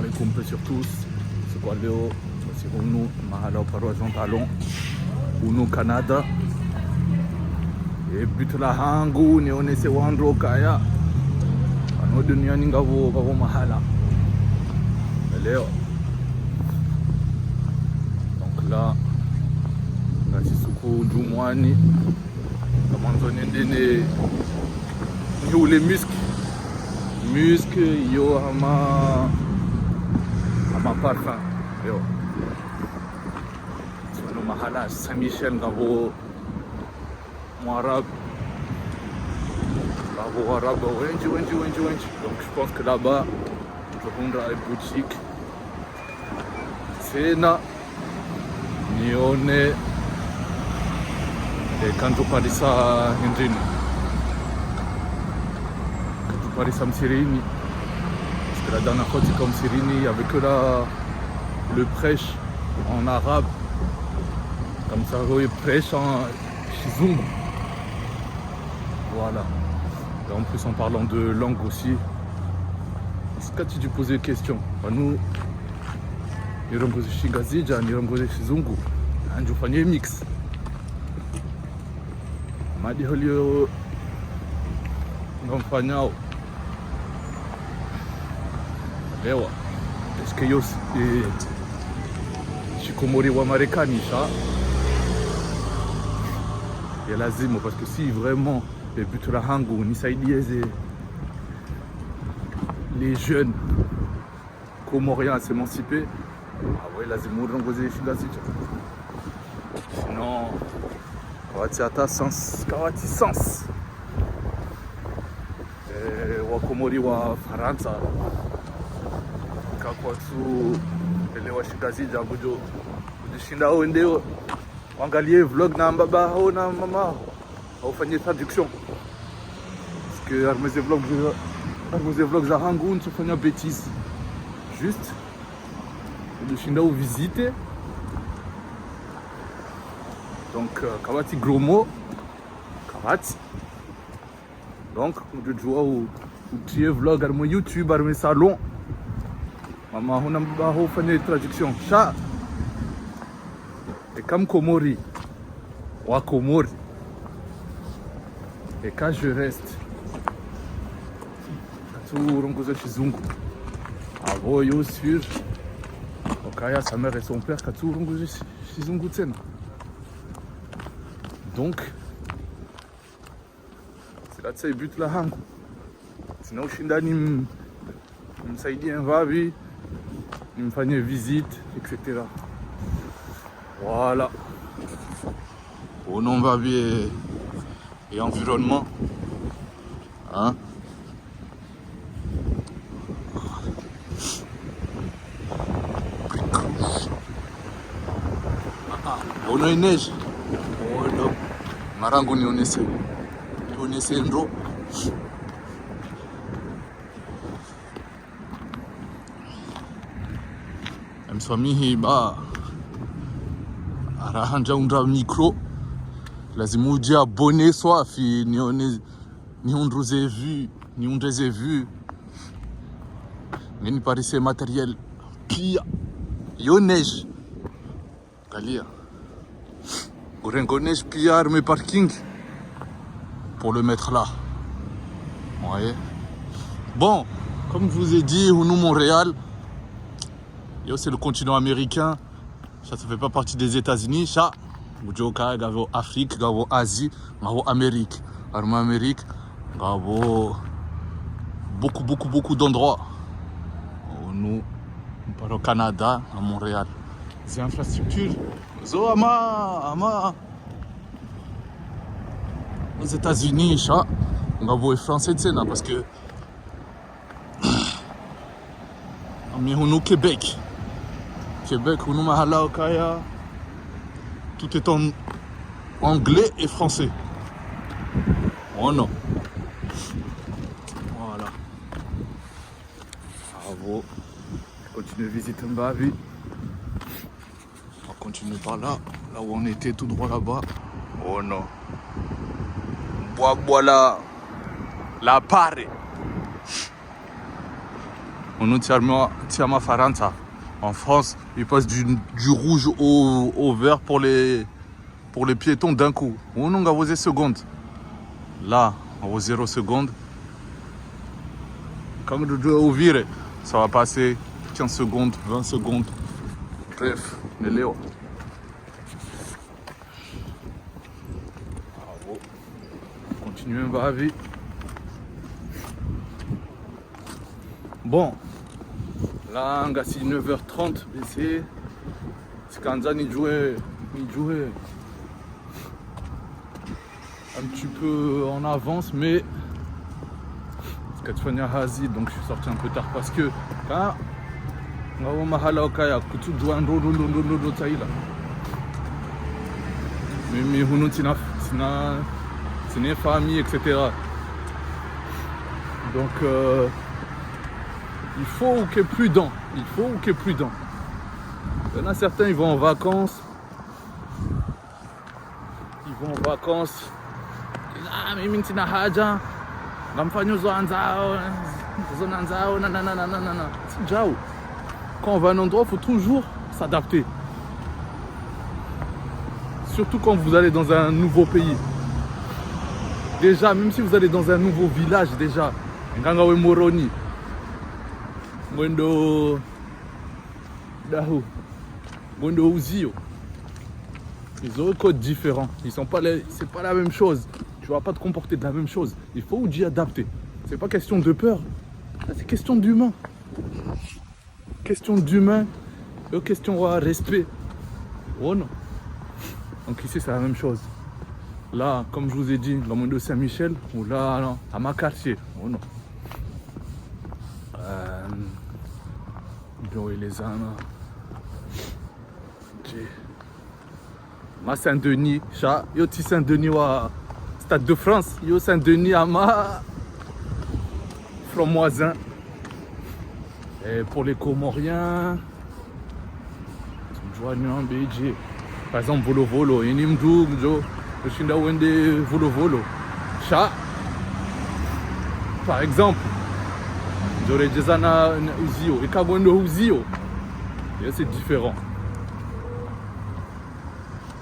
alaikum sur tous. Siku leo basi hunu mahala uparwa Jean Talon hunu Canada. Butu la hangu nionese wandro kaya ano duniani ngavo mahala leo. Donc là ngati suku njumwani kamanzo nendene ni ule muscle yo ama parfum yo sono mahala Saint-Michel ngavo Arabe wengi. Donc je pense que là-bas je prendrai une boutique Sena nione et quand je parle ça Hendrine quand je parle ça Msirini parce que la dernière fois c'est comme Sirini il y avait que le prêche en arabe comme ça il prêche en Chizungu. Voilà. Et en plus en parlant de langue aussi, quand tu poses des questions, nous, nirongoze Shingazija, nirongoze Shizungu, anjufanye mix. Madi holio ngomfanyao. Lewa. Est-ce que yo shikomori wa Marekani ça? Et lazima parce que si vraiment le but la hangu nisaidie les jeunes comoriens à s'émanciper, ah ouais lazima urongoze Shingazija. Sinon kawati sens wakomori wa Faransa kakwatu elewa Shingazija bujo kujishinda wendeo wangalie vlog na baba au na mama au fanye traduction parce que armeze vlog za hangu nsofanya bêtise juste kujishinda ou visiter. Donc kawati gros mot kawati donc ujua ou tie vlog armo YouTube arme salon mama huna baba au fanye traduction ça. Et comme Komori, wa Komori, et quand je reste, tout rongozo Chizungu, avo yo sur, okaya sa mère et son père, tout rongozo Chizungu tena. Donc, c'est là que ça but la hangu. Sinon shindani msaidie mvavi, mfanye visite, etc. Voilà. Au nom va bien et environnement. Hein? On a une neige. Oh non. Marangu ni onese ndo. Mswamihi ba arahanja undra micro lazima uje abone swafi nione niundruze vu nini parise matériel pia yo neige galia urengo neige pia arme parking pour le mettre là. Ouais. Bon, comme je vous ai dit, nous Montréal, c'est le continent américain. Ça ne fait pas partie des États-Unis. Ça, Ujoka, Gavo Afrique, Gavo Asie, Gavo Amérique. Arme Amérique, Gavo beaucoup d'endroits. Nous, au Canada, à Montréal. Les infrastructures, zo ama aux États-Unis, ça, Gavo est français, parce que mais on est au Québec, on est mahala okaya, tout est en anglais et français. Oh non. Voilà. Bravo. Je continue de visiter Mbavi. On continue par là où on était tout droit là-bas. Oh non. Voilà. La pare. On nous Tiama Faranta. En France, ils passent du rouge au vert pour les piétons d'un coup. On a posé seconde. Là, au 0 secondes. Quand on doit ouvrir, ça va passer 15 secondes, 20 secondes. Bref, les Léo. Bravo. Continuez ma vie. Bon, là, on a 9h30, c'est quand il jouait un petit peu en avance, mais c'est quand Hazi, donc je suis sorti un peu tard parce que quand on m'a halé au kayak, tout doit en rodo taïla. Mais on c'est une famille, etc. Donc il faut qu'il y ait prudent. Il y en a certains, ils vont en vacances. Ah, mais mintina haja. Gamfanyo zo anzao. Zo nanzao. Nanana. C'est Jao. Quand on va à un endroit, il faut toujours s'adapter. Surtout quand vous allez dans un nouveau pays. Déjà, même si vous allez dans un nouveau village, déjà. Ngangawe Moroni. Gwendo Uzio. Ils ont un code différent. C'est pas la même chose. Tu vas pas te comporter de la même chose. Il faut y adapter. C'est pas question de peur. C'est question d'humain. Question d'humain. Question de respect. Oh non. Donc ici c'est la même chose. Là, comme je vous ai dit, dans le monde de Saint-Michel, ou là, non, à ma quartier. Oh non. Et les âmes. Ma Saint-Denis, yo ti Saint-Denis wa Stade de France, yo Saint-Denis à ma Fromoisin. Et pour les Comoriens, par exemple Volo, Inimdou, le Shinda Wende Volo. Par exemple, j'aurais des ana Uzio et Kabwendo Uzio. C'est différent.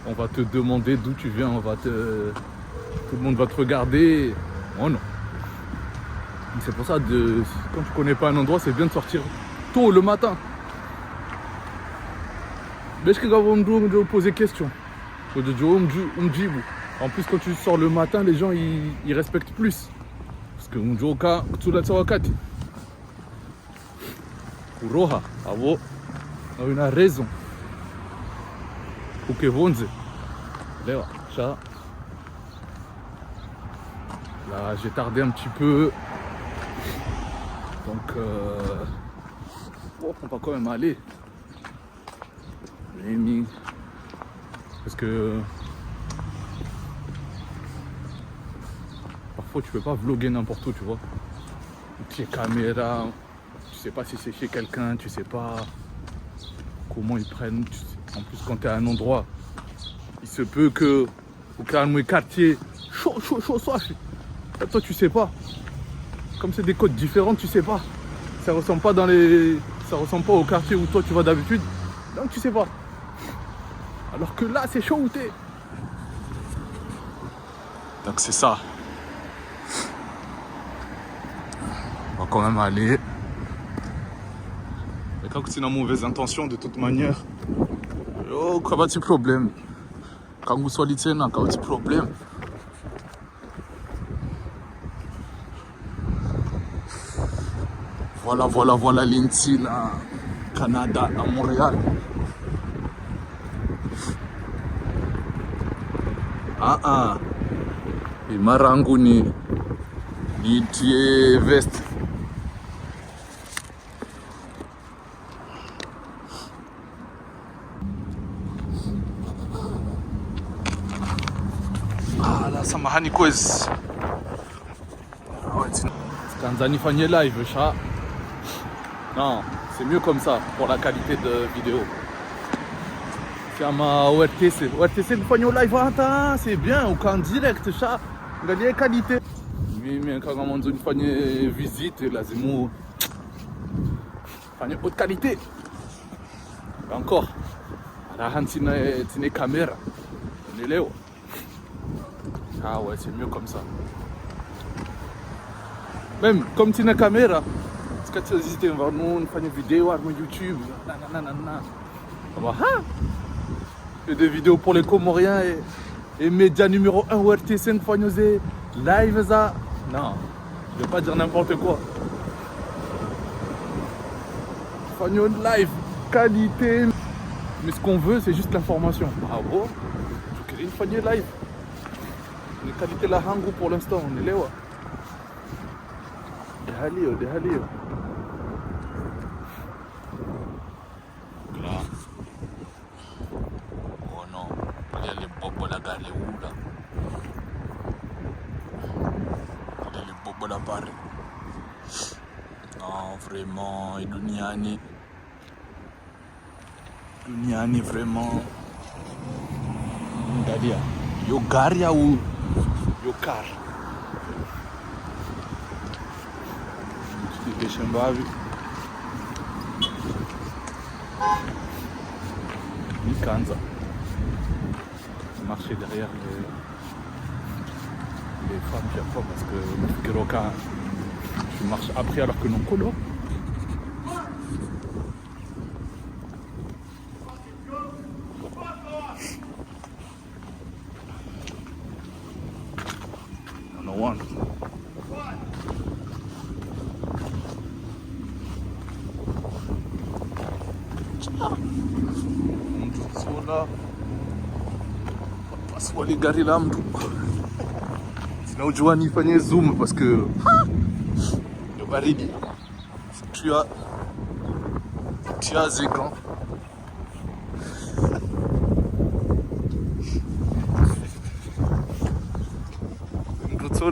On va te demander d'où tu viens, tout le monde va te regarder. Oh non. C'est pour ça, quand tu connais pas un endroit, c'est bien de sortir tôt le matin. Mais je vais poser question. En plus, quand tu sors le matin, les gens ils respectent plus. Parce que on joue au cas, tout là, Wakati. Roha, avo, on a raison. Pour que vous là, j'ai tardé un petit peu. Donc, on va quand même aller. Parce que parfois tu peux pas vlogger n'importe où, tu vois. Tu as caméra, tu sais pas si c'est chez quelqu'un, tu sais pas comment ils prennent. En plus, quand tu es à un endroit, il se peut que au quartier chaud, soif. Toi, tu sais pas. Comme c'est des codes différents, tu sais pas. Ça ressemble pas au quartier où toi tu vas d'habitude. Donc tu sais pas. Alors que là, c'est chaud où t'es. Donc c'est ça. On va quand même aller. Et quand tu as une mauvaise intention, de toute manière, oh, quoi va-t-il problème? Quand vous soyez là, quoi va-t-il problème? Voilà l'Inti là, Canada, à Montréal. Et Maranguni, l'Inti Vest. Là, ça m'a hanikoise. Tanzanie Fagné live, chat. Non, c'est mieux comme ça pour la qualité de vidéo. C'est ma ORTC. ORTC le Fagné live, c'est bien, ou en direct, chat. Regardez la qualité. Mais quand on a une Fagné visite, là, c'est moi. Enfin, haute qualité. Et encore. Rahan tine caméra. On est là. Ah ouais, c'est mieux comme ça. Même comme tine caméra. Parce que tu as hésité, on va nous faire une vidéo sur YouTube. Et des vidéos pour les Comoriens et média numéro 1 au RT5 Fagnosé. Live ça. Non, je vais pas dire n'importe quoi. Fagnon live, qualité. Mais ce qu'on veut, c'est juste l'information. Ah bon? Je crée une Fagnon live. La qualité la hangou pour l'instant, on est là. Des halio. Là. Oh non, il y a les bobos la gare où là? Il y a les bobos la barre. Non, vraiment, et Duniani vraiment. Galia. Yo garia ou yo car. Tu te chambave. Ni Kanza. Marcher derrière les femmes chaque fois parce que Kiroka, je marche après alors que non colo. No one. Sola. Paswa les gari là mtu. Sinaujua nifanye zoom parce que le baridi. Tu as écran.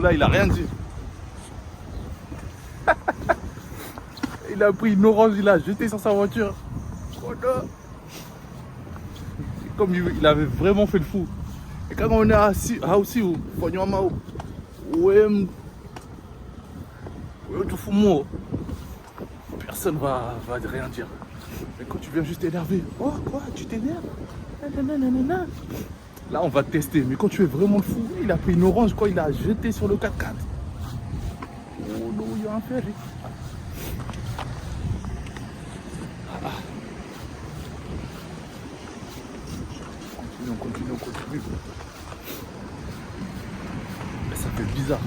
Là, il a rien dit. Il a pris une orange, il a jeté sur sa voiture. Oh non. Comme il avait vraiment fait le fou. Et quand on est assis, aussi, personne va rien dire. Mais quand tu viens juste t'énerver, oh quoi, tu t'énerves? Là, on va tester. Mais quand tu es vraiment le fou, il a pris une orange, quoi, il a jeté sur le 4x4. Oh non, il y a un ferry. Continue. Mais ça fait bizarre.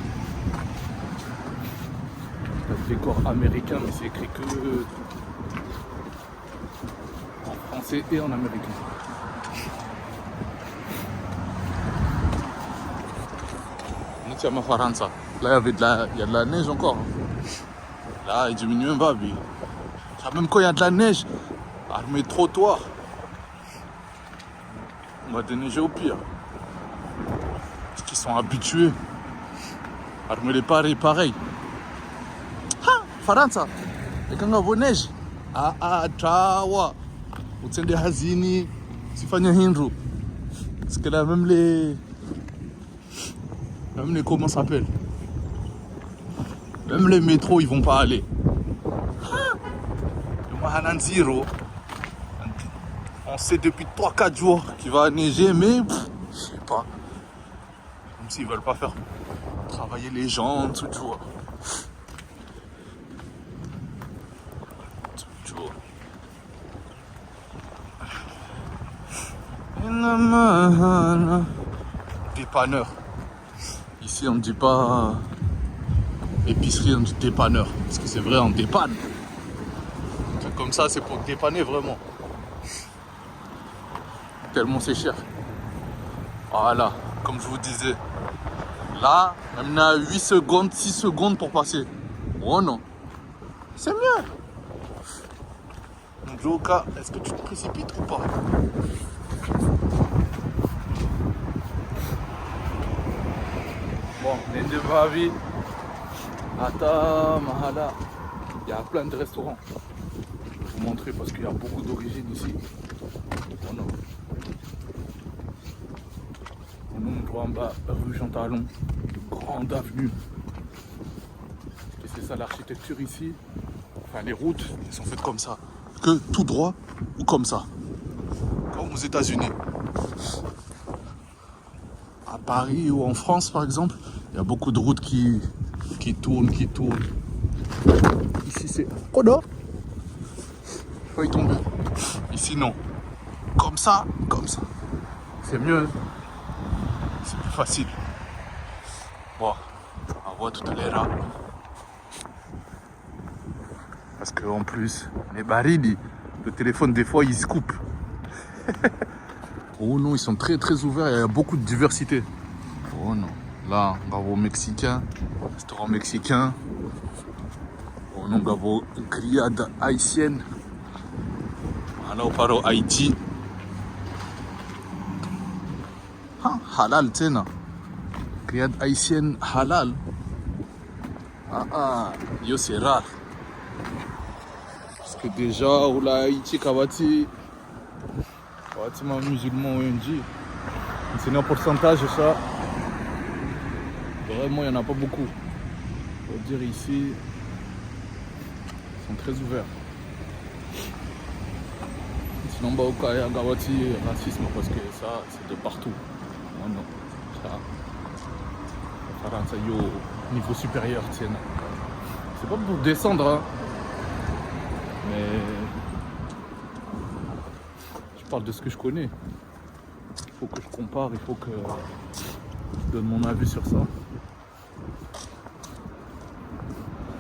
Le décor américain, mais c'est écrit que en français et en américain. Ma Faranza. Là, il y a de la neige encore. Là, il diminue un peu. Même quand il y a de la neige, armé trottoir, on va déneiger au pire. Parce qu'ils sont habitués. Armé les pareil. Ha! Faranza! Et quand on a neige, Trawa! Ou tiens des hazini, Sifanya Hindru. Parce que là, même les comment ça s'appelle? Même les métros, ils vont pas aller. Le Mahanan Zero. On sait depuis 3-4 jours qu'il va neiger, mais je sais pas. Comme s'ils veulent pas faire travailler les gens, tout jour. Dépanneur. Ici on ne dit pas épicerie, on dit dépanneur. Parce que c'est vrai, on dépanne. Comme ça, c'est pour dépanner vraiment. Tellement c'est cher. Voilà, comme je vous disais. Là, on a 8 secondes, 6 secondes pour passer. Oh non. C'est mieux. Donc Joka, est-ce que tu te précipites ou pas? Bon, Nende Bavi, Ata, Mahala, il y a plein de restaurants. Je vais vous montrer parce qu'il y a beaucoup d'origines ici. Oh non. On nous voit en bas, rue Jean Talon, grande avenue. Et c'est ça l'architecture ici. Enfin, les routes, elles sont faites comme ça. Que tout droit ou comme ça. Comme aux États-Unis. À Paris ou en France, par exemple, il y a beaucoup de routes qui tournent. Ici, c'est... Oh non! Il faut y tomber. Ici, non. Comme ça. C'est mieux. C'est plus facile. Bon, on voit tout à l'heure. Parce qu'en plus, les barils, le téléphone, des fois, il se coupe. Oh non, ils sont très très ouverts, il y a beaucoup de diversité. Oh non. Là, on va au Mexicain, restaurant mexicain. Oh non, on va au grillade haïtienne. Là, on part au Haïti. Ah, halal, tu sais, non? Grillade haïtienne halal. Yo, c'est rare. Parce que déjà, au Haïti, Kawati, ma musulman, on dit. C'est un pourcentage, ça. Vraiment, il n'y en a pas beaucoup. Faut dire ici, ils sont très ouverts. Sinon, au Kaya, Gawati, racisme, parce que ça, c'est de partout. Oh non, ça. Ça y est au niveau supérieur, tiens. C'est pas pour descendre, hein. Mais je parle de ce que je connais. Il faut que je compare, il faut que je donne mon avis sur ça.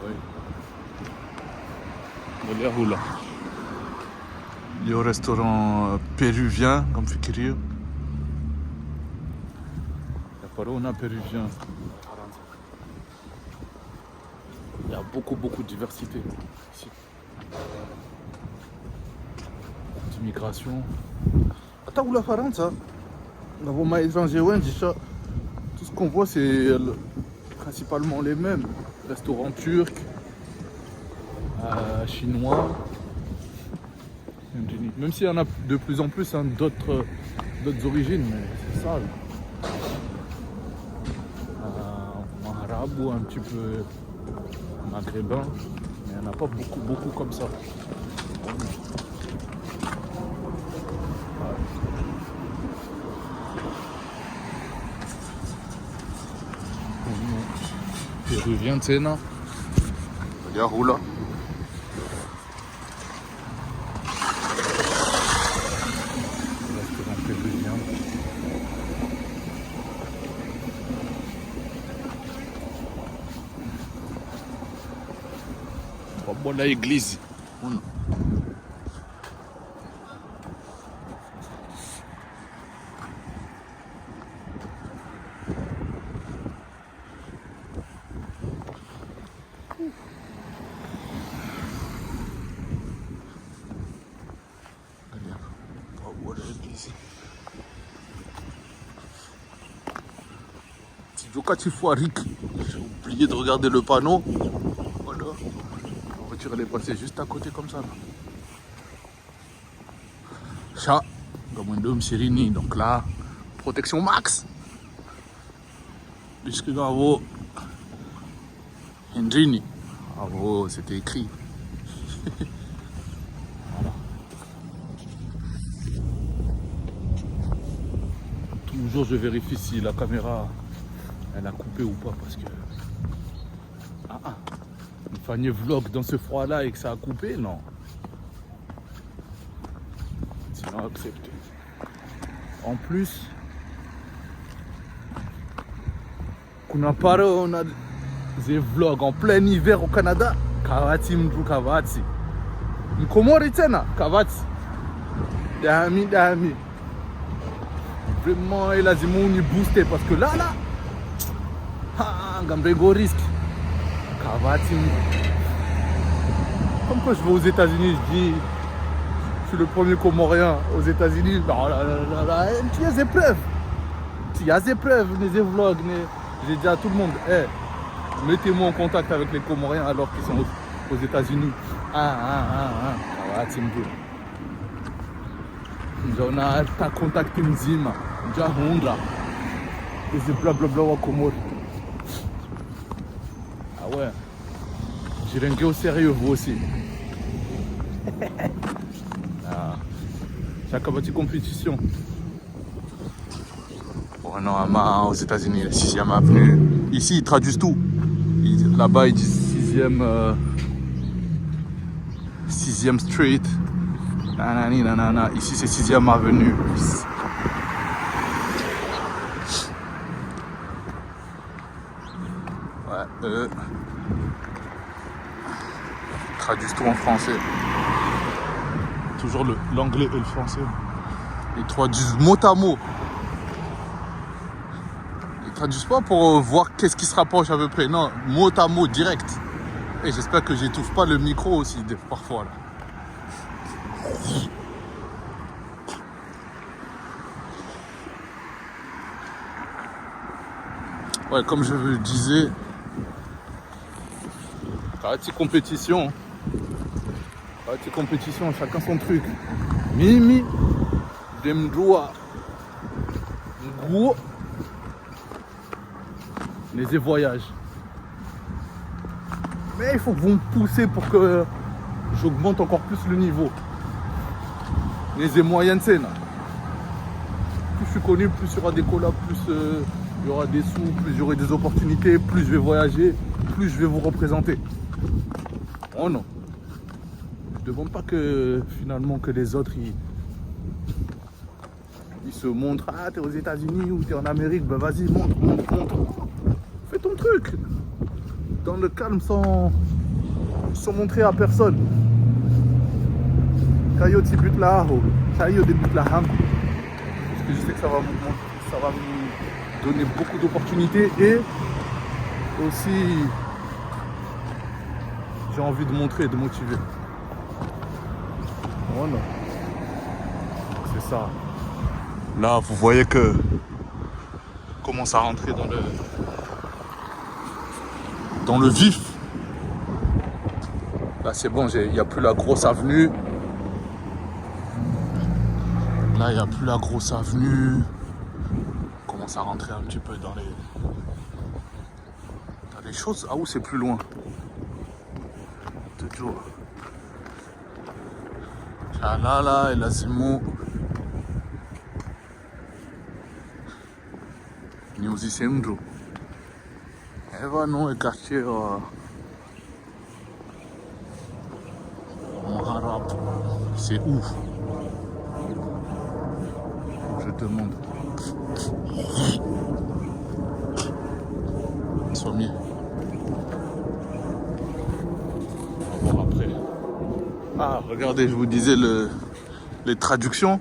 Oui. On va aller où là? Il y a au restaurant péruvien, comme Fikir. On a péruvien. Il y a beaucoup de diversité ici. D'immigration. Attends, où la farande ça? Dans vos étrangers, tout ce qu'on voit, c'est principalement les mêmes. Restaurants turcs, chinois. Même s'il y en a de plus en plus d'autres origines, mais c'est ça. Arabe ou un petit peu maghrébin, mais il n'y en a pas beaucoup comme ça. Péruvien, tu sais, non? Regarde où là? Restaurant péruvien. Bon, l'église. Oh non. Quand il faut à Rick, j'ai oublié de regarder le panneau. Voilà. La voiture elle est passée juste à côté comme ça. Ça, comme un dôme Sirini, donc là, protection max. Puisque bravo, Hendrini. Bravo, c'était écrit. Voilà. Toujours je vérifie si la caméra elle a coupé ou pas parce que une famille vlog dans ce froid là et que ça a coupé, non. Sinon accepté. En plus on a des vlogs en plein hiver au Canada. Kawati mdru Kawati. Mkomori tena Kawati. Dami. Vraiment il a dit mon boosté parce que là Gambrego risque. Kawati. Comme quand je vais aux États-Unis, je dis je suis le premier Comorien aux États-Unis. Il y a des preuves. Il y a des preuves, des vlogs. J'ai dit à tout le monde, mettez-moi en contact avec les Comoriens alors qu'ils sont aux États-Unis. Kawati mbu. On a contacté Mzima. Déjà Hondra. Et c'est blablabla au Comore. Ah ouais. Jirengue au sérieux, vous aussi. Ah, chaque petite compétition. Oh non, aux États-Unis, la 6e avenue. Ici, ils traduisent tout. Là-bas, ils disent 6e Street. Nanani, nanana. Ici, c'est 6e avenue. Ouais, ils traduisent tout en français. Toujours l'anglais et le français. Ils traduisent mot à mot. Ils traduisent pas pour voir qu'est-ce qui se rapproche à peu près. Non, mot à mot, direct. Et j'espère que j'étouffe pas le micro aussi, parfois là. Ouais, comme je le disais, petite compétition. Petite compétition, chacun son truc. Mimi, Demdoua, Ngou, les voyages. Mais il faut que vous me poussez pour que j'augmente encore plus le niveau. Les moyennes scènes. Plus je suis connu, plus il y aura des collabs, plus il y aura des sous, plus j'aurai des opportunités, plus je vais voyager, plus je vais vous représenter. Oh non. Je ne demande pas que finalement que les autres ils se montrent. Ah, t'es aux États-Unis ou t'es en Amérique, ben vas-y, montre. Fais ton truc. Dans le calme sans montrer à personne. Kayo débute là, Kayo débute là, parce que je sais que ça va me donner beaucoup d'opportunités et aussi j'ai envie de montrer et de motiver. Voilà. C'est ça. Là, vous voyez que commence à rentrer dans le vif. Là, c'est bon, il n'y a plus la grosse avenue. Là, il n'y a plus la grosse avenue. On commence à rentrer un petit peu dans les choses. Ah, où c'est plus loin. Toujours. Chalala et Lazimo. Nyuzi Sendro. Eva non est quartier Maharab. C'est où? Je demande. Sommier. On va voir après. Ah, regardez, je vous disais les traductions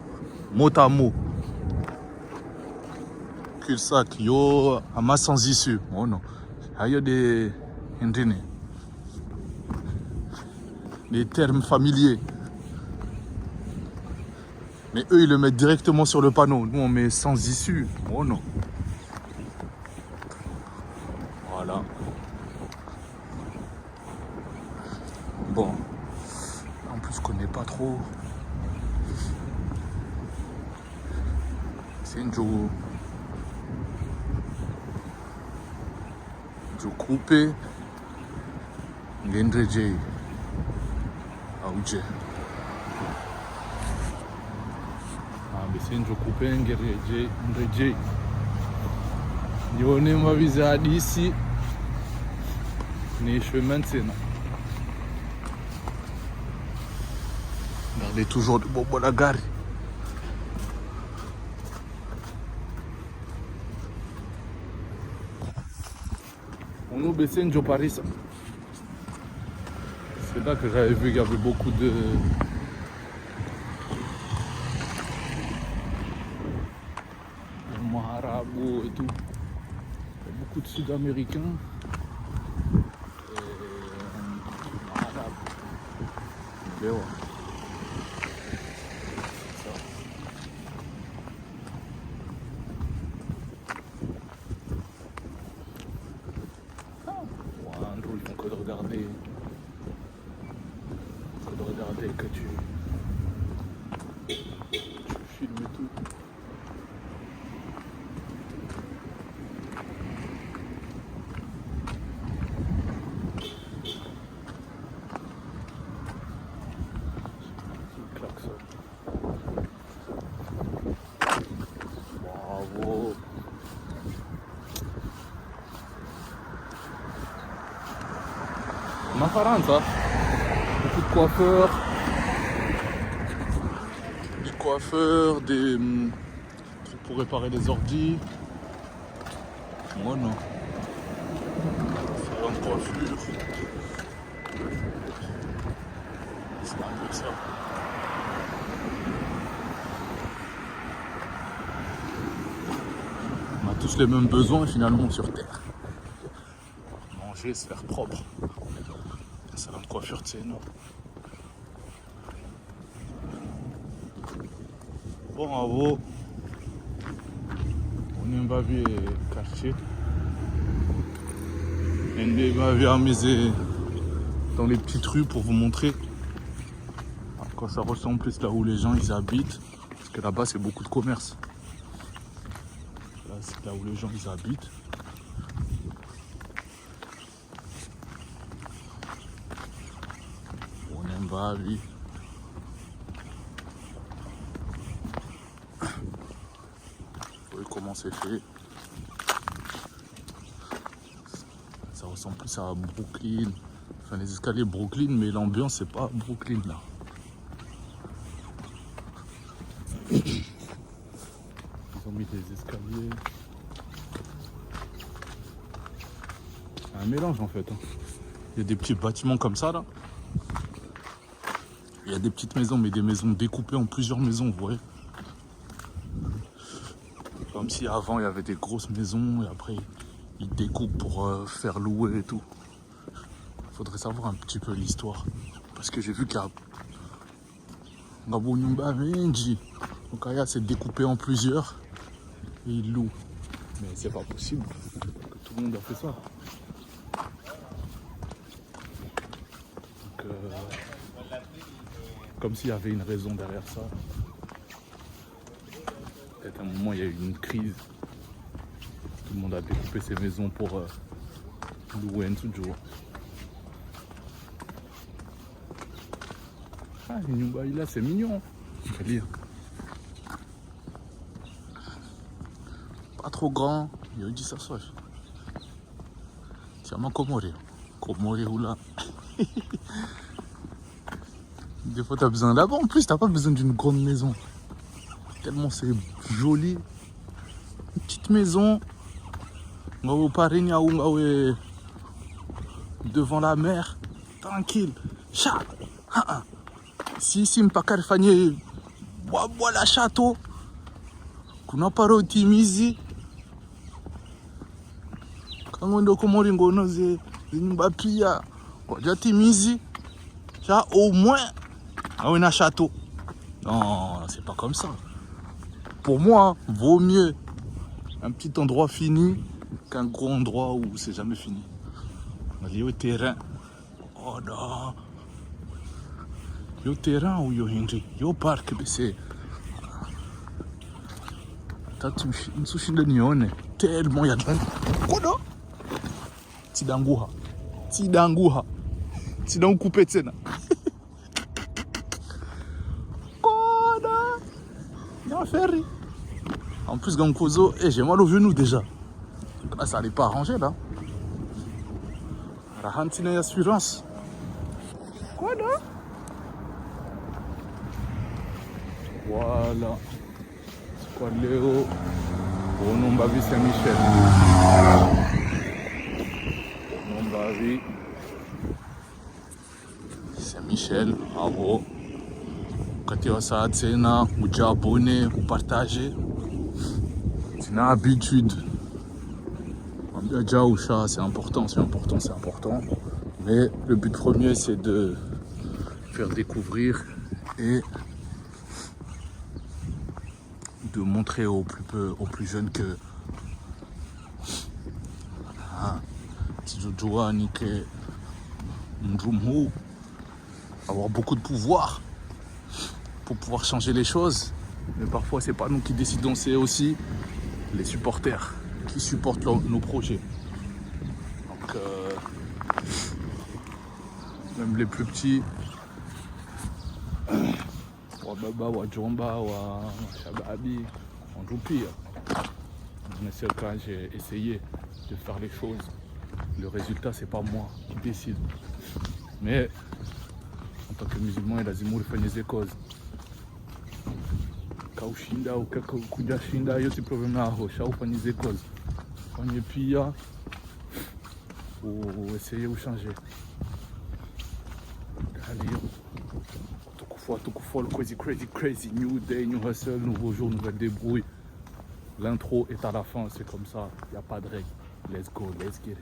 mot à mot. Cul-sac, yo, ama sans issue. Oh non. Il y a des termes familiers. Mais eux, ils le mettent directement sur le panneau. Nous, on met sans issue. Oh non. Voilà. Bon. En plus, je connais pas trop. C'est une joue coupé. Ngendreje. Aouje. Besenjo coupé Ngendreje. Nione mavisa d'ici. Ni chemin de Sénat. Regardez toujours de Bobo la gare. On a baissé une Paris. C'est là que j'avais vu qu'il y avait beaucoup de Maharabo et tout. Il y a beaucoup de Sud-Américains. Et Arabes. Et ouais. Que tu filmes tout. Faranza. Beaucoup de coiffeurs. Des coiffeurs, des trucs pour réparer les ordis. Moi non. Salon de coiffure. C'est un peu ça. On a tous les mêmes besoins finalement sur Terre. Manger, se faire propre. Un salon de coiffure, c'est non. Bon, bravo. On est bavé quartier. On est bavé amusé dans les petites rues pour vous montrer à quoi ça ressemble plus là où les gens ils habitent. Parce que là-bas c'est beaucoup de commerce. Là c'est là où les gens ils habitent. On aime pas lui. Vous voyez comment c'est fait. Ça ressemble plus à Brooklyn. Enfin les escaliers Brooklyn, mais l'ambiance c'est pas Brooklyn là. Ils ont mis des escaliers. C'est un mélange en fait. Il y a des petits bâtiments comme ça là. Il y a des petites maisons, mais des maisons découpées en plusieurs maisons, vous voyez. Comme si avant il y avait des grosses maisons et après ils découpent pour faire louer et tout. Faudrait savoir un petit peu l'histoire. Parce que j'ai vu qu'il y a Ngabonyumba Menji. Donc Aya c'est découpé en plusieurs et ils louent. Mais c'est pas possible que tout le monde a fait ça. Donc, comme s'il y avait une raison derrière ça. Peut-être à un moment il y a eu une crise. Tout le monde a découpé ses maisons pour louer un toujours. Ah, Nyumba là c'est mignon. Je vais lire. Pas trop grand. Il y a eu dit ça soit. Tiens, moi Komoré. Komoré ou là. Des fois t'as besoin là-bas en plus, t'as pas besoin d'une grande maison. Tellement c'est joli. Une petite maison. Devant la mer. Tranquille. Chat. Si mpaka rifanye la château. Kuna paroti mizi. Kangondo Komori ngono ze nyumba pia. Kwa jati mizi. Ça au moins on a un château. Non, c'est pas comme ça. Pour moi, vaut mieux un petit endroit fini qu'un gros endroit où c'est jamais fini. On est au terrain. Oh non. Yo terrain ou yo Henry. Yo parc c'est. Tellement il y a de quoi non? Tidanguha. Tidanguha. Tidangu coupé tena. Ferry. En plus, Gamkozo, j'ai mal au genou déjà. Là, ça n'allait pas arranger là. Rahantine assurance. Quoi là? Voilà. C'est quoi Léo? Bonombavi Saint-Michel. Bonombavi Saint-Michel, bravo. Quand tu as ça, tu es abonné ou partagé. C'est une habitude. C'est important, c'est important, c'est important. Mais le but premier, c'est de faire découvrir et de montrer aux plus jeunes que avoir beaucoup de pouvoir pour pouvoir changer les choses. Mais parfois, c'est pas nous qui décidons, c'est aussi les supporters qui supportent nos projets. Donc, même les plus petits, Wababa, Wajomba, Shababi, on joue pire. Mais c'est quand j'ai essayé de faire les choses. Le résultat, c'est pas moi qui décide. Mais en tant que musulman lazima ulifanye zile kozi. Kaushinda ukakujashinda hiyo si problem yako, ufanye zile kozi. Fanye pia ou essayer ou changer. Allez, tout coup, crazy, new day, new hustle, nouveau jour, nouvelle débrouille. L'intro est à la fin, c'est comme ça, il n'y a pas de règle. Let's go, let's get it.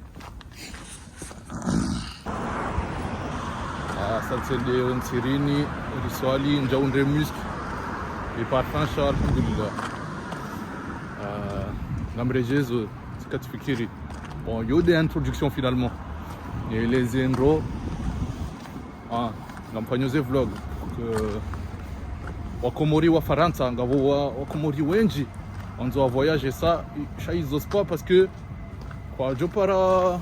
Asante leo Nsirini, Riswali, Njaundre Musk et parfum Charles Alhamdulillah. Namrejezo, Tikatifikiri. Bon, il y a des introductions finalement. Et les endroits, ngamfanyoze vlog. Wakomori wa Faransa, ngavo wakomori wengi. On doit voyager ça, ils n'osent pas parce que kwa jopara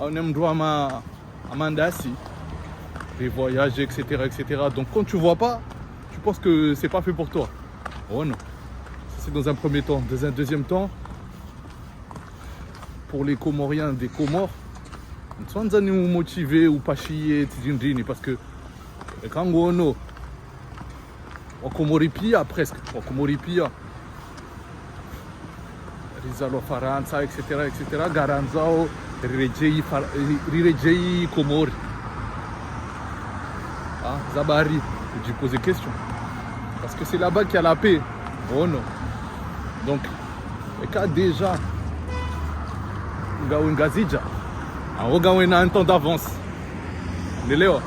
on aime droit à mandasi, les voyages, etc. Donc quand tu vois pas, tu penses que c'est pas fait pour toi. Oh non. Ça c'est dans un premier temps. Dans un deuxième temps, pour les Comoriens des Comores, on sont nous motivés ou pas chier, parce que quand on au Comoripia presque, au Comoripia, Rizalo Faransa, etc. Garanzao, Rirejei Comori. Zabari, j'ai posé question. Parce que c'est là-bas qu'il y a la paix. Oh non. Donc, et quand déjà, on Gazija, on a un temps d'avance. Léo,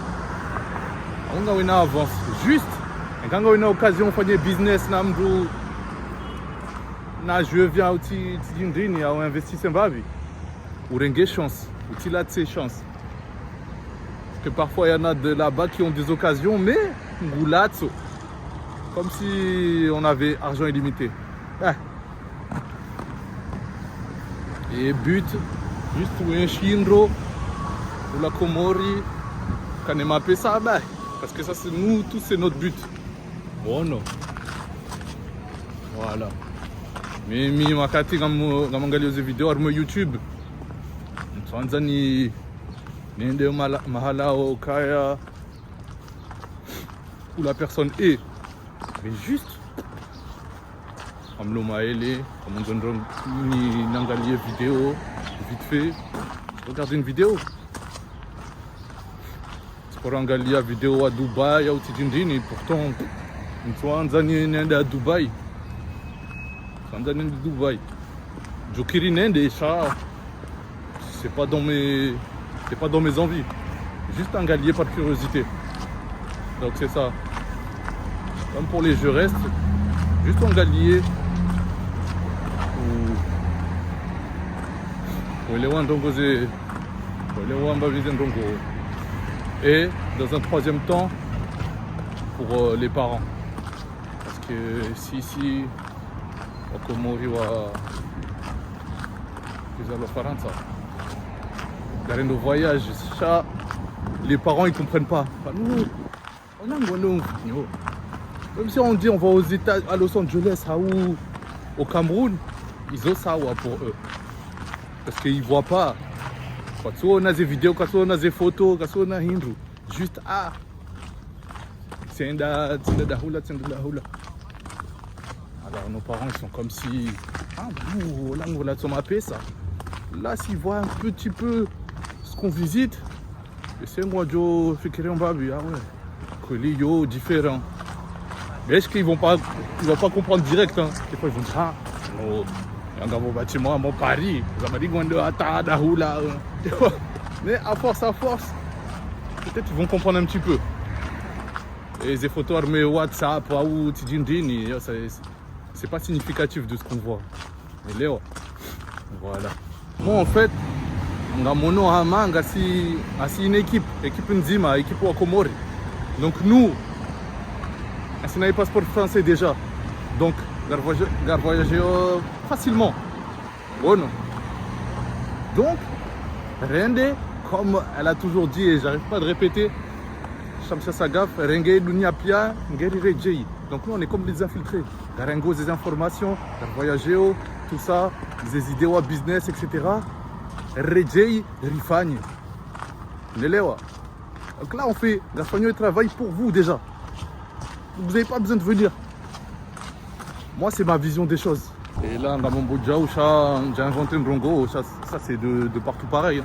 on a une avance. Juste, quand on a une occasion de faire des business, je viens aussi à investir en Babi. Ou une chance, ou tu as de ces chances. Parce que parfois il y en a de là-bas qui ont des occasions, mais goulazzo. Comme si on avait argent illimité. Et but, juste pour un chindro, pour la Comori, quand on m'appelle ça, parce que ça c'est nous, tous c'est notre but. Oh non. Voilà. Mais makati ngamangalia hizo video armo YouTube. Kwanza ni niende mahala au kaya où la personne est. Mais juste amloma ele, ni nangalie vidéo vite fait. Regarder une vidéo. Pour angalia vidéo à Dubaï ou Tijindini, pourtant Kwanza niende à Dubaï. Kwanza niende à Dubaï. Jokiri nende ça. C'est pas dans mes envies. Juste un galier par curiosité. Donc c'est ça. Comme pour les jeux restes, juste un galier et dans un troisième temps pour les parents. Parce que si au Comori wa Faransa. Dans nos voyages, ça, les parents ils comprennent pas. Nous, on a même si on dit on va aux États, à Los Angeles ou au Cameroun, ils ont ça pour eux. Parce qu'ils voient pas. Quand on a des vidéos, quand on a des photos, quand on a Hindu, juste c'est de la hula. Alors nos parents ils sont comme si ça. Là s'ils voient un petit peu ce qu'on visite, c'est moi Joe Fikiri Mbabi, que les yo différents. Mais est-ce qu'ils vont pas comprendre direct, hein. Des fois ils vont dire il y a un bâtiment à mon Paris, mais à force, peut-être ils vont comprendre un petit peu. Et les photos armées WhatsApp ou Tijindini, c'est pas significatif de ce qu'on voit. Mais Léo, voilà. Bon, en fait, on a mono hamanga si une équipe nzima, équipe wa Komori. Donc nous, on a un passeport français déjà. Donc, on voyager facilement. Oh non. Donc, Rende, comme elle a toujours dit et j'arrive pas à répéter, Shamsa Sagaf, Renge Dunyapia, Ngeri Rejei. Donc nous on est comme des infiltrés. Garengo des informations, voyager, tout ça, des idées au business, etc. Rejei, Rifani. Nelewa. Donc là, on fait, Gaspagno travaille pour vous déjà. Vous n'avez pas besoin de venir. Moi, c'est ma vision des choses. Et là, dans mon Bodjaou, j'ai inventé un Rongo. Ça c'est de partout pareil.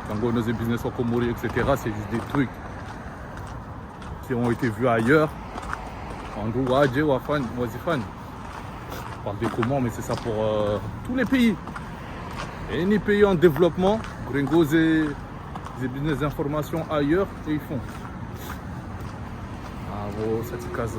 Quand on a des business en Comori, etc., c'est juste des trucs qui ont été vus ailleurs. En gros, Adje, Wafan, Wazifan. Je parle des comment, mais c'est ça pour tous les pays. Et les pays en développement, Gringo, des business d'information ailleurs et ils font. Ah bon, ça te casse.